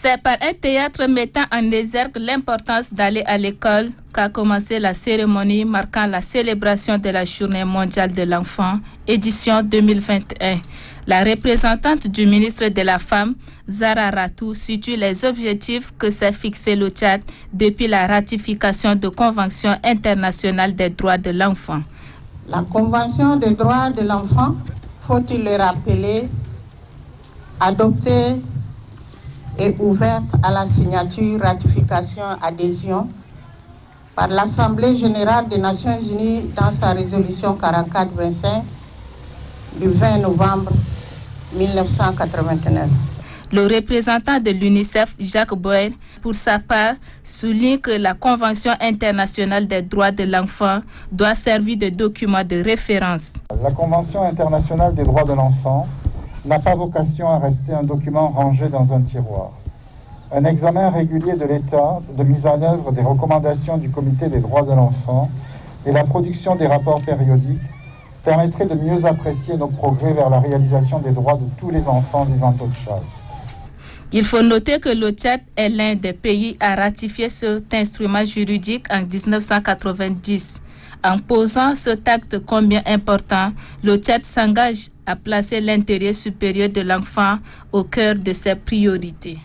C'est par un théâtre mettant en exergue l'importance d'aller à l'école qu'a commencé la cérémonie marquant la célébration de la Journée mondiale de l'enfant, édition 2021. La représentante du ministre de la Femme, Zahra Ratou, situe les objectifs que s'est fixé le Tchad depuis la ratification de la Convention internationale des droits de l'enfant. La Convention des droits de l'enfant, faut-il le rappeler, adoptée et ouverte à la signature, ratification, adhésion par l'Assemblée générale des Nations unies dans sa résolution 44-25 du 20 novembre 1989. Le représentant de l'UNICEF, Jacques Boer, pour sa part, souligne que la Convention internationale des droits de l'enfant doit servir de document de référence. La Convention internationale des droits de l'enfant n'a pas vocation à rester un document rangé dans un tiroir. Un examen régulier de l'état de mise en œuvre des recommandations du Comité des droits de l'enfant et la production des rapports périodiques permettrait de mieux apprécier nos progrès vers la réalisation des droits de tous les enfants vivant au Tchad. Il faut noter que le Tchad est l'un des pays à ratifier cet instrument juridique en 1990. En posant cet acte combien important, le Tchad s'engage à placer l'intérêt supérieur de l'enfant au cœur de ses priorités.